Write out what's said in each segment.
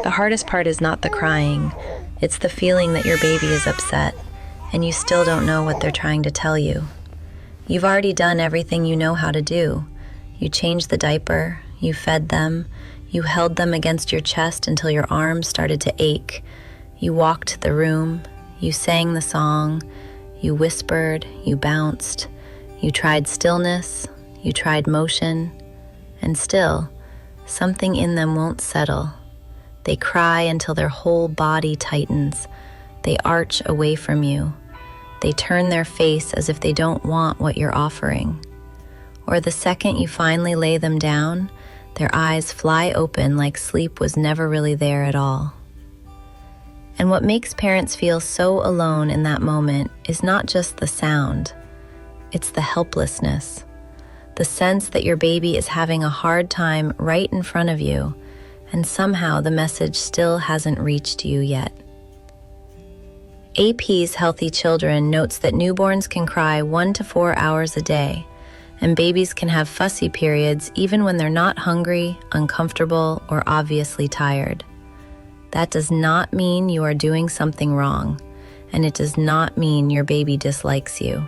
The hardest part is not the crying, it's the feeling that your baby is upset and you still don't know what they're trying to tell you. You've already done everything you know how to do. You changed the diaper, you fed them, you held them against your chest until your arms started to ache. You walked the room, you sang the song, you whispered, you bounced, you tried stillness, you tried motion, and still, something in them won't settle. They cry until their whole body tightens. They arch away from you. They turn their face as if they don't want what you're offering. Or the second you finally lay them down, their eyes fly open like sleep was never really there at all. And what makes parents feel so alone in that moment is not just the sound, it's the helplessness. The sense that your baby is having a hard time right in front of you, and somehow the message still hasn't reached you yet. AP's Healthy Children notes that newborns can cry 1 to 4 hours a day, and babies can have fussy periods even when they're not hungry, uncomfortable, or obviously tired. That does not mean you are doing something wrong, and it does not mean your baby dislikes you.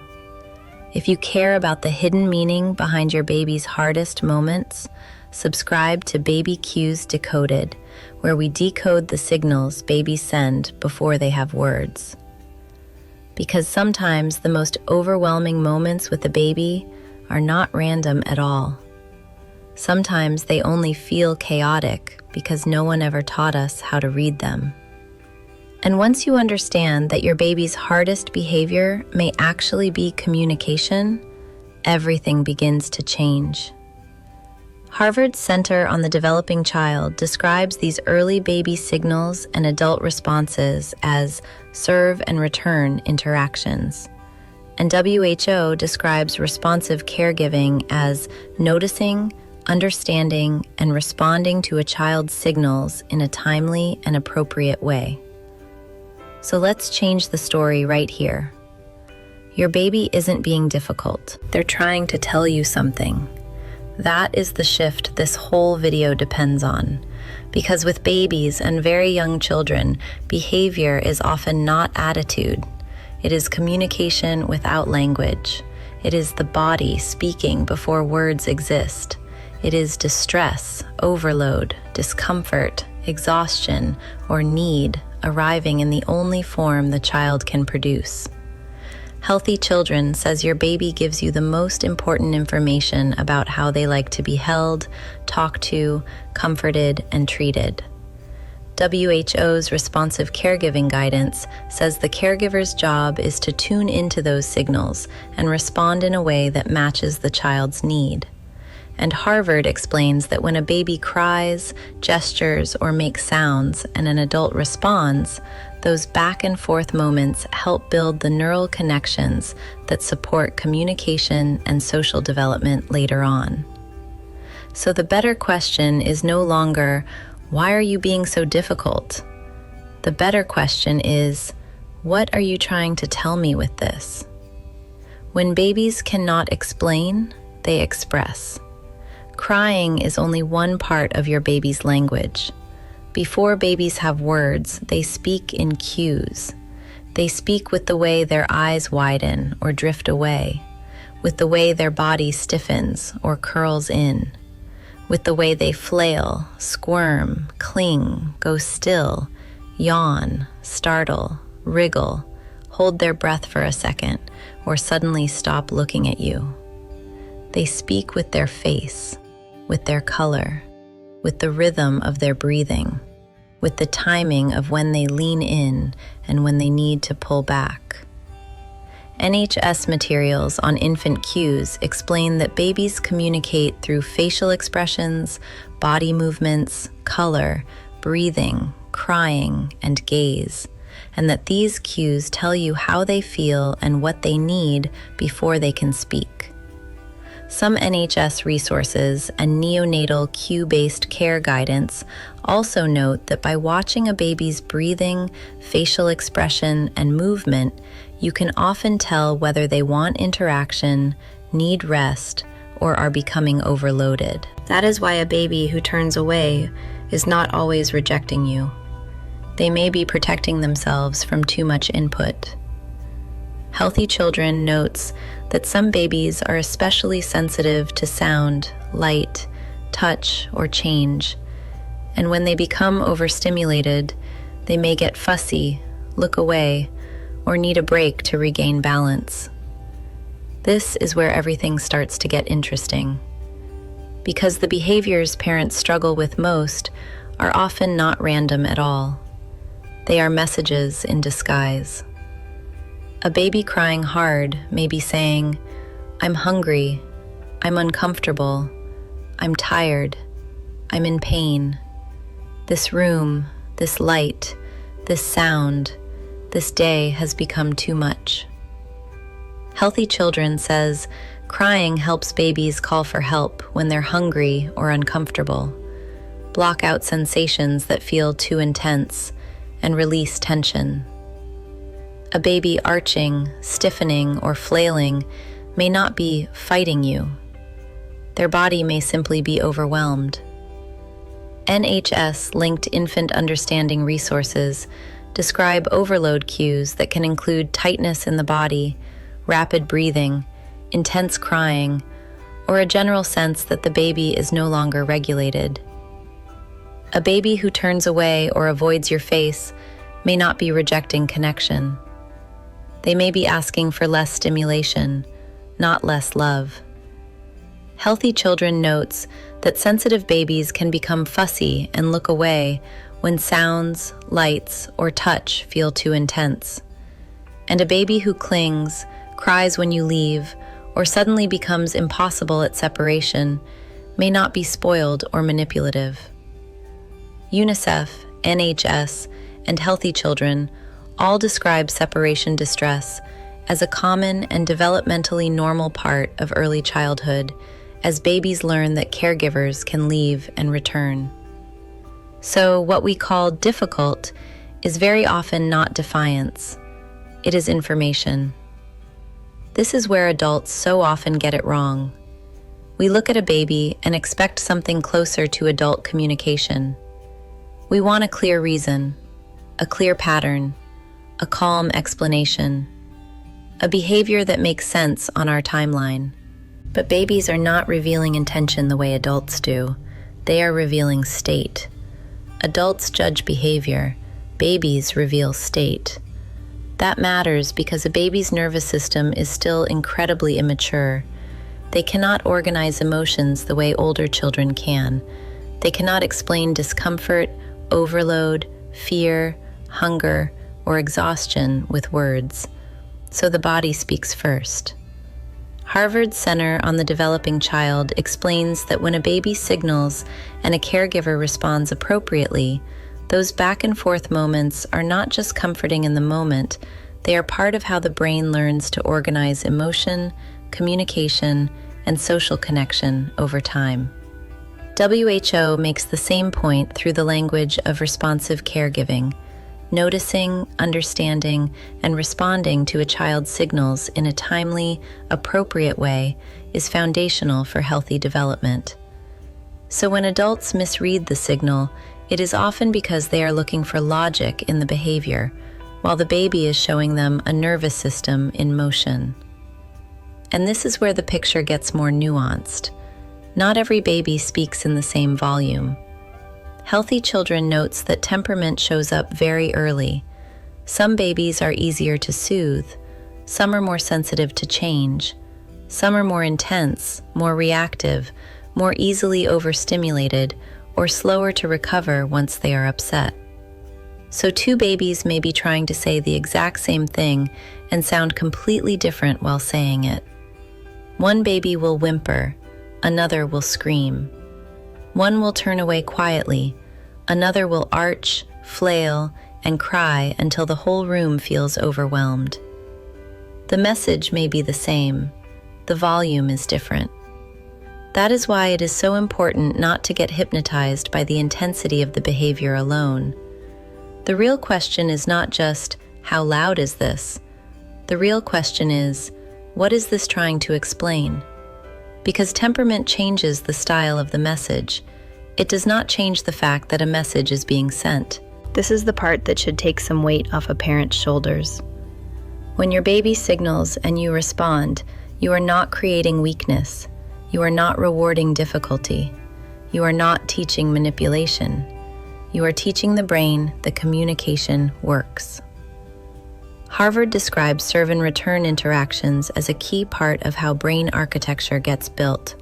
If you care about the hidden meaning behind your baby's hardest moments, subscribe to Baby Cues Decoded, where we decode the signals babies send before they have words. Because sometimes the most overwhelming moments with a baby are not random at all. Sometimes they only feel chaotic because no one ever taught us how to read them. And once you understand that your baby's hardest behavior may actually be communication, everything begins to change. Harvard's Center on the Developing Child describes these early baby signals and adult responses as serve and return interactions. And WHO describes responsive caregiving as noticing, understanding, and responding to a child's signals in a timely and appropriate way. So let's change the story right here. Your baby isn't being difficult. They're trying to tell you something. That is the shift this whole video depends on. Because with babies and very young children, behavior is often not attitude. It is communication without language. It is the body speaking before words exist. It is distress, overload, discomfort, exhaustion, or need arriving in the only form the child can produce. Healthy Children says your baby gives you the most important information about how they like to be held, talked to, comforted, and treated. WHO's responsive caregiving guidance says the caregiver's job is to tune into those signals and respond in a way that matches the child's need. And Harvard explains that when a baby cries, gestures, or makes sounds and an adult responds, those back and forth moments help build the neural connections that support communication and social development later on. So the better question is no longer, why are you being so difficult? The better question is, what are you trying to tell me with this? When babies cannot explain, they express. Crying is only one part of your baby's language. Before babies have words, they speak in cues. They speak with the way their eyes widen or drift away, with the way their body stiffens or curls in, with the way they flail, squirm, cling, go still, yawn, startle, wriggle, hold their breath for a second, or suddenly stop looking at you. They speak with their face, with their color, with the rhythm of their breathing, with the timing of when they lean in and when they need to pull back. NHS materials on infant cues explain that babies communicate through facial expressions, body movements, color, breathing, crying, and gaze, and that these cues tell you how they feel and what they need before they can speak. Some NHS resources and neonatal cue-based care guidance also note that by watching a baby's breathing, facial expression, and movement, you can often tell whether they want interaction, need rest, or are becoming overloaded. That is why a baby who turns away is not always rejecting you. They may be protecting themselves from too much input. Healthy Children notes that some babies are especially sensitive to sound, light, touch, or change, and when they become overstimulated, they may get fussy, look away, or need a break to regain balance. This is where everything starts to get interesting, because the behaviors parents struggle with most are often not random at all. They are messages in disguise. A baby crying hard may be saying, "I'm hungry, I'm uncomfortable, I'm tired, I'm in pain. This room, this light, this sound, this day has become too much." Healthy Children says crying helps babies call for help when they're hungry or uncomfortable, block out sensations that feel too intense, and release tension. A baby arching, stiffening, or flailing may not be fighting you. Their body may simply be overwhelmed. NHS-linked infant understanding resources describe overload cues that can include tightness in the body, rapid breathing, intense crying, or a general sense that the baby is no longer regulated. A baby who turns away or avoids your face may not be rejecting connection. They may be asking for less stimulation, not less love. Healthy Children notes that sensitive babies can become fussy and look away when sounds, lights, or touch feel too intense. And a baby who clings, cries when you leave, or suddenly becomes impossible at separation may not be spoiled or manipulative. UNICEF, NHS, and Healthy Children all describe separation distress as a common and developmentally normal part of early childhood as babies learn that caregivers can leave and return. So what we call difficult is very often not defiance. It is information. This is where adults so often get it wrong. We look at a baby and expect something closer to adult communication. We want a clear reason, a clear pattern, a calm explanation, a behavior that makes sense on our timeline. But babies are not revealing intention the way adults do. They are revealing state. Adults judge behavior. Babies reveal state. That matters because a baby's nervous system is still incredibly immature. They cannot organize emotions the way older children can. They cannot explain discomfort, overload, fear, hunger, or exhaustion with words. So the body speaks first. Harvard's Center on the Developing Child explains that when a baby signals and a caregiver responds appropriately, those back and forth moments are not just comforting in the moment, they are part of how the brain learns to organize emotion, communication, and social connection over time. WHO makes the same point through the language of responsive caregiving. Noticing, understanding, and responding to a child's signals in a timely, appropriate way is foundational for healthy development. So when adults misread the signal, it is often because they are looking for logic in the behavior, while the baby is showing them a nervous system in motion. And this is where the picture gets more nuanced. Not every baby speaks in the same volume. Healthy Children notes that temperament shows up very early. Some babies are easier to soothe. Some are more sensitive to change. Some are more intense, more reactive, more easily overstimulated, or slower to recover once they are upset. So two babies may be trying to say the exact same thing and sound completely different while saying it. One baby will whimper, another will scream. One will turn away quietly, another will arch, flail, and cry until the whole room feels overwhelmed. The message may be the same, the volume is different. That is why it is so important not to get hypnotized by the intensity of the behavior alone. The real question is not just, how loud is this? The real question is, what is this trying to explain? Because temperament changes the style of the message, it does not change the fact that a message is being sent. This is the part that should take some weight off a parent's shoulders. When your baby signals and you respond, you are not creating weakness. You are not rewarding difficulty. You are not teaching manipulation. You are teaching the brain that communication works. Harvard describes serve and return interactions as a key part of how brain architecture gets built.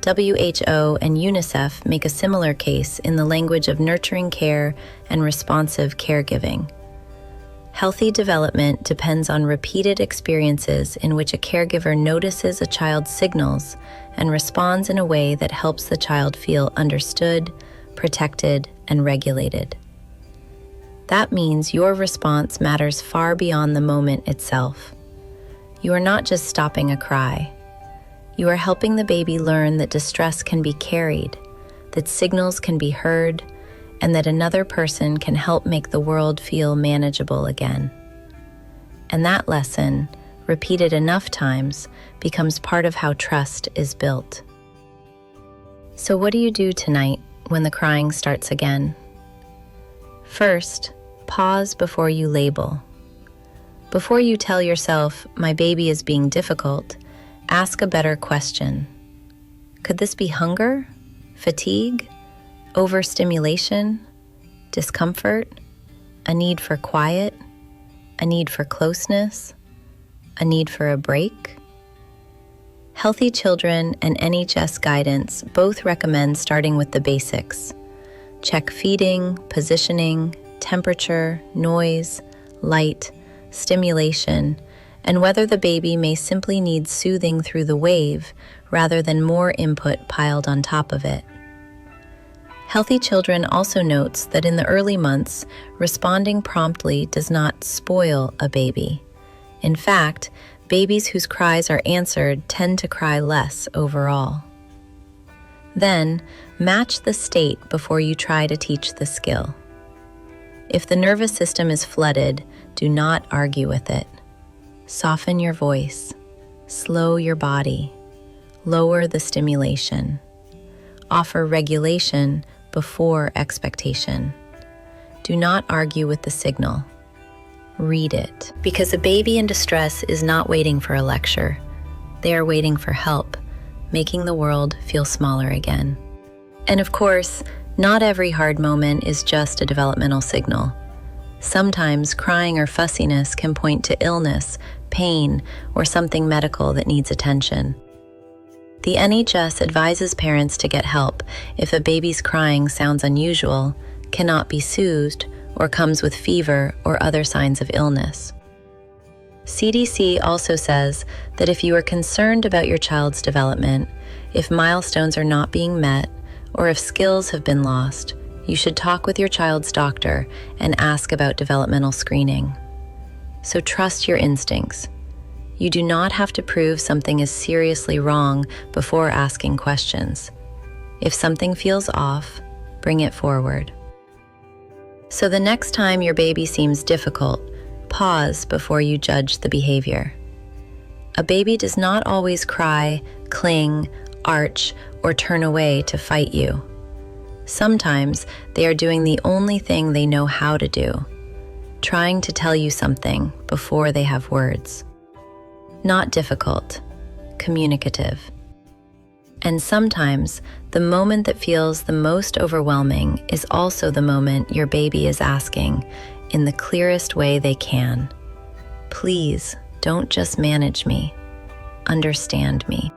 WHO and UNICEF make a similar case in the language of nurturing care and responsive caregiving. Healthy development depends on repeated experiences in which a caregiver notices a child's signals and responds in a way that helps the child feel understood, protected, and regulated. That means your response matters far beyond the moment itself. You are not just stopping a cry. You are helping the baby learn that distress can be carried, that signals can be heard, and that another person can help make the world feel manageable again. And that lesson, repeated enough times, becomes part of how trust is built. So what do you do tonight when the crying starts again? First, pause before you label. Before you tell yourself, "My baby is being difficult," ask a better question. Could this be hunger, fatigue, overstimulation, discomfort, a need for quiet, a need for closeness, a need for a break? Healthy Children and NHS guidance both recommend starting with the basics. Check feeding, positioning, temperature, noise, light, stimulation, and whether the baby may simply need soothing through the wave rather than more input piled on top of it. Healthy Children also notes that in the early months, responding promptly does not spoil a baby. In fact, babies whose cries are answered tend to cry less overall. Then, match the state before you try to teach the skill. If the nervous system is flooded, do not argue with it. Soften your voice, slow your body, lower the stimulation. Offer regulation before expectation. Do not argue with the signal. Read it. Because a baby in distress is not waiting for a lecture. They are waiting for help, making the world feel smaller again. And of course, not every hard moment is just a developmental signal. Sometimes crying or fussiness can point to illness, pain, or something medical that needs attention. The NHS advises parents to get help if a baby's crying sounds unusual, cannot be soothed, or comes with fever or other signs of illness. CDC also says that if you are concerned about your child's development, if milestones are not being met, or if skills have been lost, you should talk with your child's doctor and ask about developmental screening. So trust your instincts. You do not have to prove something is seriously wrong before asking questions. If something feels off, bring it forward. So the next time your baby seems difficult, pause before you judge the behavior. A baby does not always cry, cling, arch, or turn away to fight you. Sometimes they are doing the only thing they know how to do, trying to tell you something before they have words. Not difficult, communicative. And sometimes the moment that feels the most overwhelming is also the moment your baby is asking, in the clearest way they can, "Please, don't just manage me. Understand me."